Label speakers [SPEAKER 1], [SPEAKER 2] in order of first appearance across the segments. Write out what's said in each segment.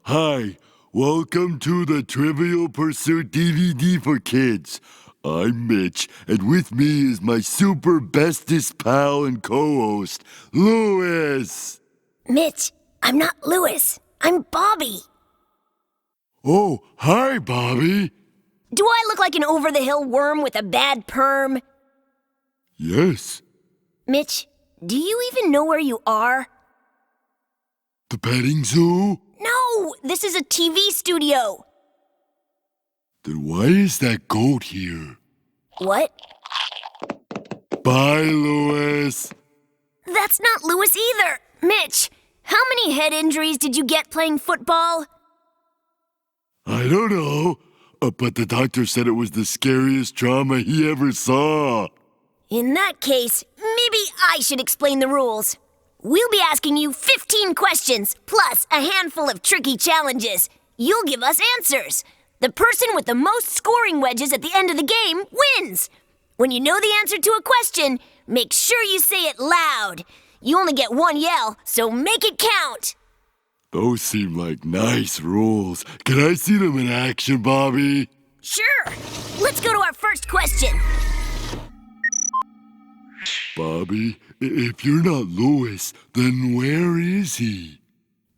[SPEAKER 1] Hi. Welcome to the Trivial Pursuit DVD for kids. I'm Mitch, and with me is my super bestest pal and co-host, Louis.
[SPEAKER 2] Mitch, I'm not Louis. I'm Bobby.
[SPEAKER 1] Oh, hi, Bobby.
[SPEAKER 2] Do I look like an over-the-hill worm with a bad perm?
[SPEAKER 1] Yes.
[SPEAKER 2] Mitch, do you even know where you are?
[SPEAKER 1] The petting zoo?
[SPEAKER 2] No, this is a TV studio.
[SPEAKER 1] Then why is that goat here?
[SPEAKER 2] What?
[SPEAKER 1] Bye, Louis.
[SPEAKER 2] That's not Louis either. Mitch, how many head injuries did you get playing football?
[SPEAKER 1] I don't know, but the doctor said it was the scariest trauma he ever saw.
[SPEAKER 2] In that case, maybe I should explain the rules. We'll be asking you 15 questions, plus a handful of tricky challenges. You'll give us answers. The person with the most scoring wedges at the end of the game wins. When you know the answer to a question, make sure you say it loud. You only get one yell, so make it count.
[SPEAKER 1] Those seem like nice rules. Can I see them in action, Bobby?
[SPEAKER 2] Sure. Let's go to our first question.
[SPEAKER 1] Bobby, if you're not Louis, then where is he?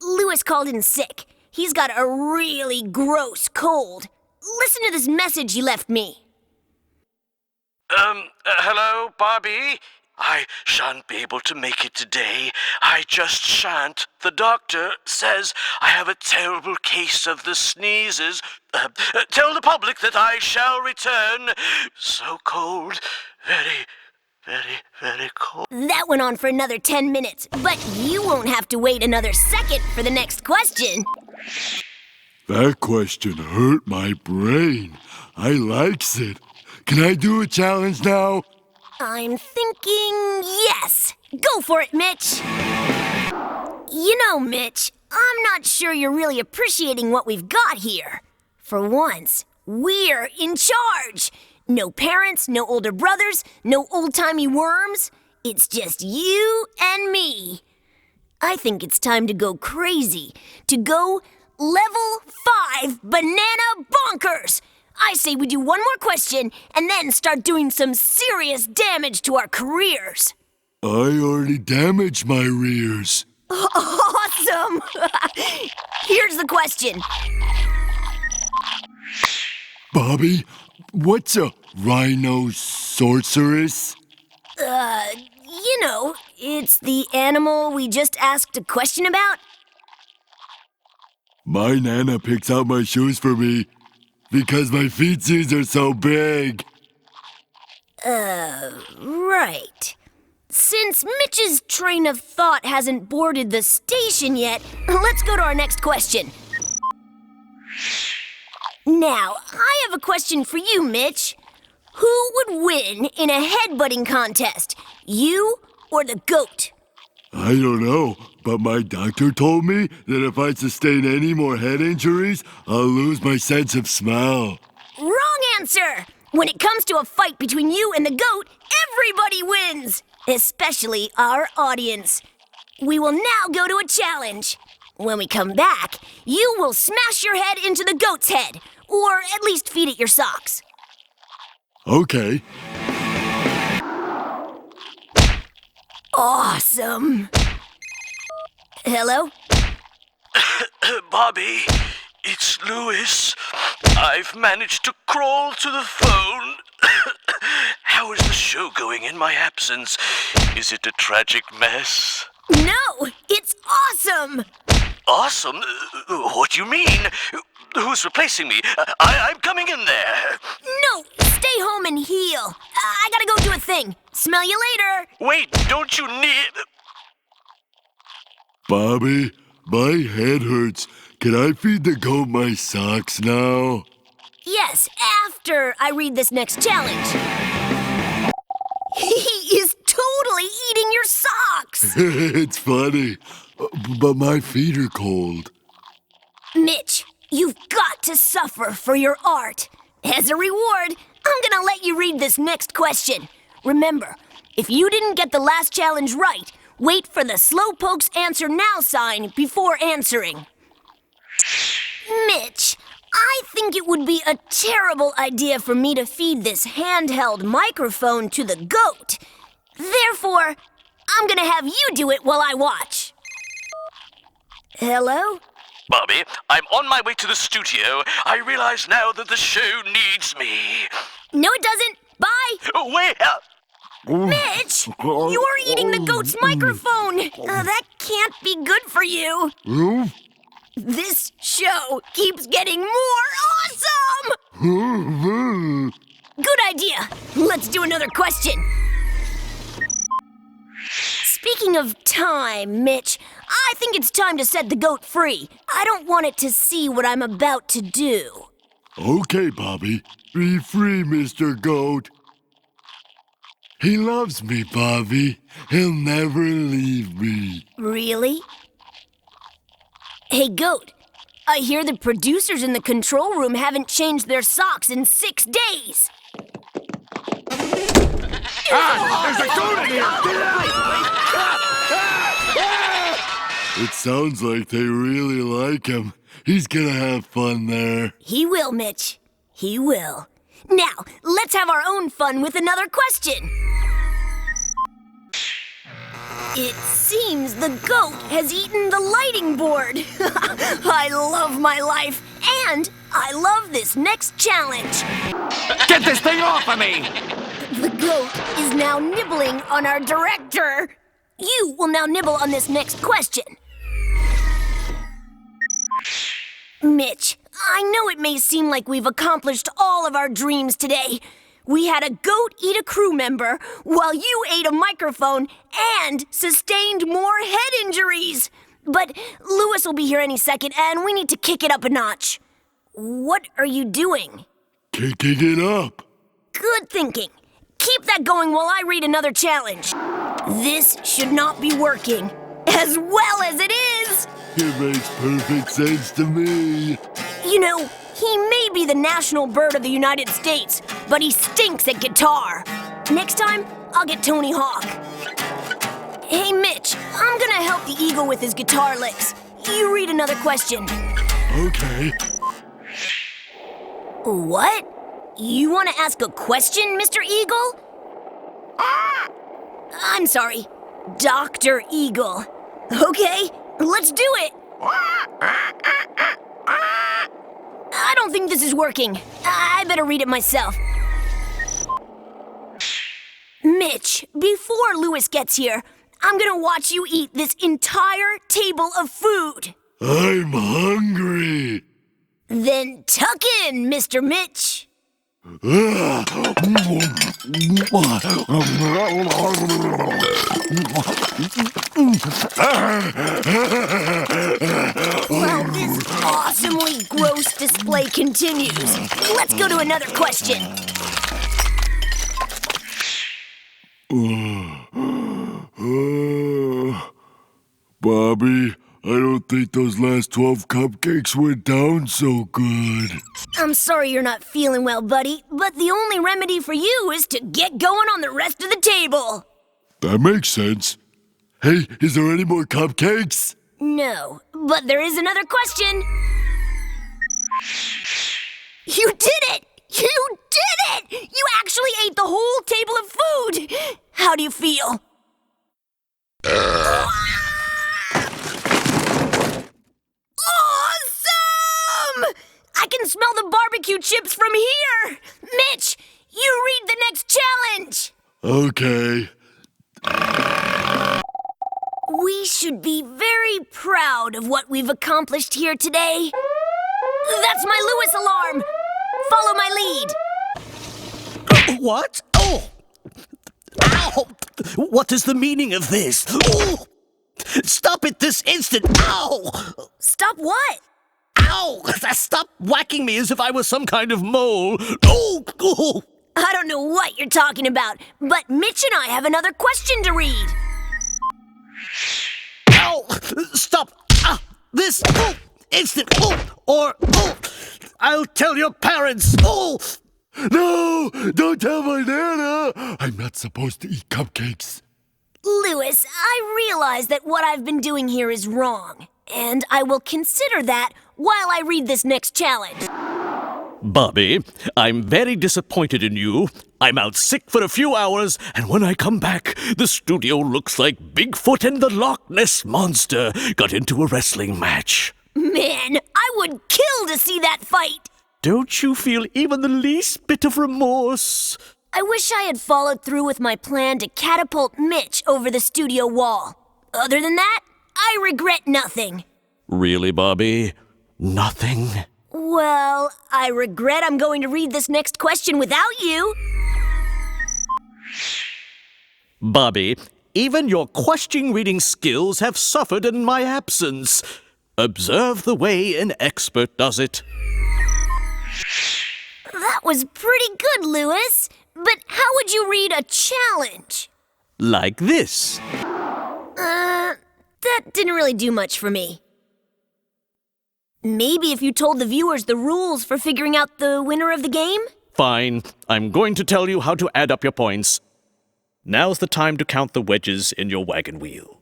[SPEAKER 2] Louis called in sick. He's got a really gross cold. Listen to this message he left me.
[SPEAKER 3] Hello, Bobby? I shan't be able to make it today. I just shan't. The doctor says I have a terrible case of the sneezes. Tell the public that I shall return. So cold. Very cold.
[SPEAKER 2] That went on for another 10 minutes, but you won't have to wait another second for the next question.
[SPEAKER 1] That question hurt my brain. I likes it. Can I do a challenge now?
[SPEAKER 2] I'm thinking yes. Go for it, Mitch. You know, Mitch, I'm not sure you're really appreciating what we've got here. For once, we're in charge. No parents, no older brothers, no old-timey worms. It's just you and me. I think it's time to go crazy. To go level 5 banana bonkers. I say we do one more question and then start doing some serious damage to our careers.
[SPEAKER 1] I already damaged my rears.
[SPEAKER 2] Awesome! Here's the question.
[SPEAKER 1] Bobby, what's a rhinoceros?
[SPEAKER 2] You know, it's the animal we just asked a question about.
[SPEAKER 1] My Nana picks out my shoes for me because my feetsies are so big.
[SPEAKER 2] Right. Since Mitch's train of thought hasn't boarded the station yet, let's go to our next question. Now, I have a question for you, Mitch. Who would win in a headbutting contest? You or the goat?
[SPEAKER 1] I don't know, but my doctor told me that if I sustain any more head injuries, I'll lose my sense of smell.
[SPEAKER 2] Wrong answer! When it comes to a fight between you and the goat, everybody wins! Especially our audience. We will now go to a challenge. When we come back, you will smash your head into the goat's head, or at least feed it your socks.
[SPEAKER 1] Okay.
[SPEAKER 2] Awesome. Hello?
[SPEAKER 3] Bobby, it's Louis. I've managed to crawl to the phone. How is the show going in my absence? Is it a tragic mess?
[SPEAKER 2] No, it's awesome!
[SPEAKER 3] Awesome? What do you mean? Who's replacing me? I'm coming in there.
[SPEAKER 2] No, stay home and heal. I gotta go do a thing. Smell you later.
[SPEAKER 3] Wait, don't you need...
[SPEAKER 1] Bobby, my head hurts. Can I feed the goat my socks now?
[SPEAKER 2] Yes, after I read this next challenge. He is totally eating your socks!
[SPEAKER 1] It's funny, but my feet are cold.
[SPEAKER 2] Mitch, you've got to suffer for your art. As a reward, I'm gonna let you read this next question. Remember, if you didn't get the last challenge right, wait for the Slowpoke's Answer Now sign before answering. Mitch, I think it would be a terrible idea for me to feed this handheld microphone to the goat. Therefore, I'm gonna have you do it while I watch. Hello?
[SPEAKER 3] Bobby, I'm on my way to the studio. I realize now that the show needs me.
[SPEAKER 2] No, it doesn't. Bye!
[SPEAKER 3] Wait!
[SPEAKER 2] Mitch! You're eating the goat's microphone! That can't be good for you. This show keeps getting more awesome! Good idea. Let's do another question. Speaking of time, Mitch, I think it's time to set the goat free. I don't want it to see what I'm about to do.
[SPEAKER 1] Okay, Bobby. Be free, Mr. Goat. He loves me, Bobby. He'll never leave me.
[SPEAKER 2] Really? Hey, Goat, I hear the producers in the control room haven't changed their socks in 6 days.
[SPEAKER 1] There's a goat in here! Get out! It sounds like they really like him. He's gonna have fun there.
[SPEAKER 2] He will, Mitch. He will. Now, let's have our own fun with another question. It seems the goat has eaten the lighting board. I love my life, and I love this next challenge.
[SPEAKER 4] Get this thing off of me!
[SPEAKER 2] The goat is now nibbling on our director. You will now nibble on this next question. Mitch, I know it may seem like we've accomplished all of our dreams today. We had a goat eat a crew member while you ate a microphone and sustained more head injuries. But Lewis will be here any second and we need to kick it up a notch. What are you doing?
[SPEAKER 1] Kicking it up.
[SPEAKER 2] Good thinking. Keep that going while I read another challenge. This should not be working, as well as it is.
[SPEAKER 1] It makes perfect sense to me.
[SPEAKER 2] You know, he may be the national bird of the United States, but he stinks at guitar. Next time, I'll get Tony Hawk. Hey, Mitch, I'm gonna help the eagle with his guitar licks. You read another question.
[SPEAKER 1] Okay.
[SPEAKER 2] What? You want to ask a question, Mr. Eagle? I'm sorry, Dr. Eagle. Okay, let's do it. I don't think this is working. I better read it myself. Mitch, before Lewis gets here, I'm gonna watch you eat this entire table of food.
[SPEAKER 1] I'm hungry.
[SPEAKER 2] Then tuck in, Mr. Mitch. While this awesomely gross display continues, let's go to another question.
[SPEAKER 1] Bobby, I don't think those last 12 cupcakes went down so good.
[SPEAKER 2] I'm sorry you're not feeling well, buddy, but the only remedy for you is to get going on the rest of the table.
[SPEAKER 1] That makes sense. Hey, is there any more cupcakes?
[SPEAKER 2] No, but there is another question. You did it! You did it! You actually ate the whole table of food! How do you feel? Awesome! I can smell the barbecue chips from here! Mitch, you read the next challenge!
[SPEAKER 1] Okay.
[SPEAKER 2] We should be very proud of what we've accomplished here today. That's my Lewis alarm! Follow my lead!
[SPEAKER 4] What? Oh! Ow! What is the meaning of this? Oh! Stop it this instant! Ow!
[SPEAKER 2] Stop what?
[SPEAKER 4] Ow! Stop whacking me as if I was some kind of mole. Oh! Oh!
[SPEAKER 2] I don't know what you're talking about, but Mitch and I have another question to read.
[SPEAKER 4] Ow! Stop! This! Oh! Instant! Oh! Or... Oh! I'll tell your parents! Oh!
[SPEAKER 1] No! Don't tell my Nana! I'm not supposed to eat cupcakes.
[SPEAKER 2] Lewis, I realize that what I've been doing here is wrong, and I will consider that while I read this next challenge.
[SPEAKER 4] Bobby, I'm very disappointed in you. I'm out sick for a few hours, and when I come back, the studio looks like Bigfoot and the Loch Ness Monster got into a wrestling match.
[SPEAKER 2] Man, I would kill to see that fight!
[SPEAKER 4] Don't you feel even the least bit of remorse?
[SPEAKER 2] I wish I had followed through with my plan to catapult Mitch over the studio wall. Other than that, I regret nothing.
[SPEAKER 4] Really, Bobby? Nothing?
[SPEAKER 2] Well, I regret I'm going to read this next question without you.
[SPEAKER 4] Bobby, even your question reading skills have suffered in my absence. Observe the way an expert does it.
[SPEAKER 2] That was pretty good, Lewis. But how would you read a challenge?
[SPEAKER 4] Like this.
[SPEAKER 2] That didn't really do much for me. Maybe if you told the viewers the rules for figuring out the winner of the game?
[SPEAKER 4] Fine. I'm going to tell you how to add up your points. Now's the time to count the wedges in your wagon wheel.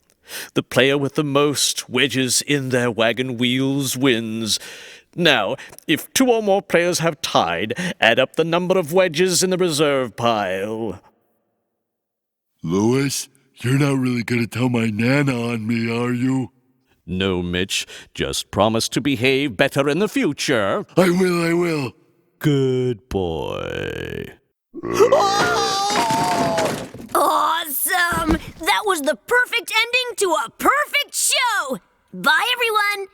[SPEAKER 4] The player with the most wedges in their wagon wheels wins. Now, if 2 or more players have tied, add up the number of wedges in the reserve pile.
[SPEAKER 1] Louis, you're not really gonna tell my Nana on me, are you?
[SPEAKER 4] No, Mitch. Just promise to behave better in the future.
[SPEAKER 1] I will.
[SPEAKER 4] Good boy.
[SPEAKER 2] Awesome! That was the perfect ending to a perfect show! Bye, everyone!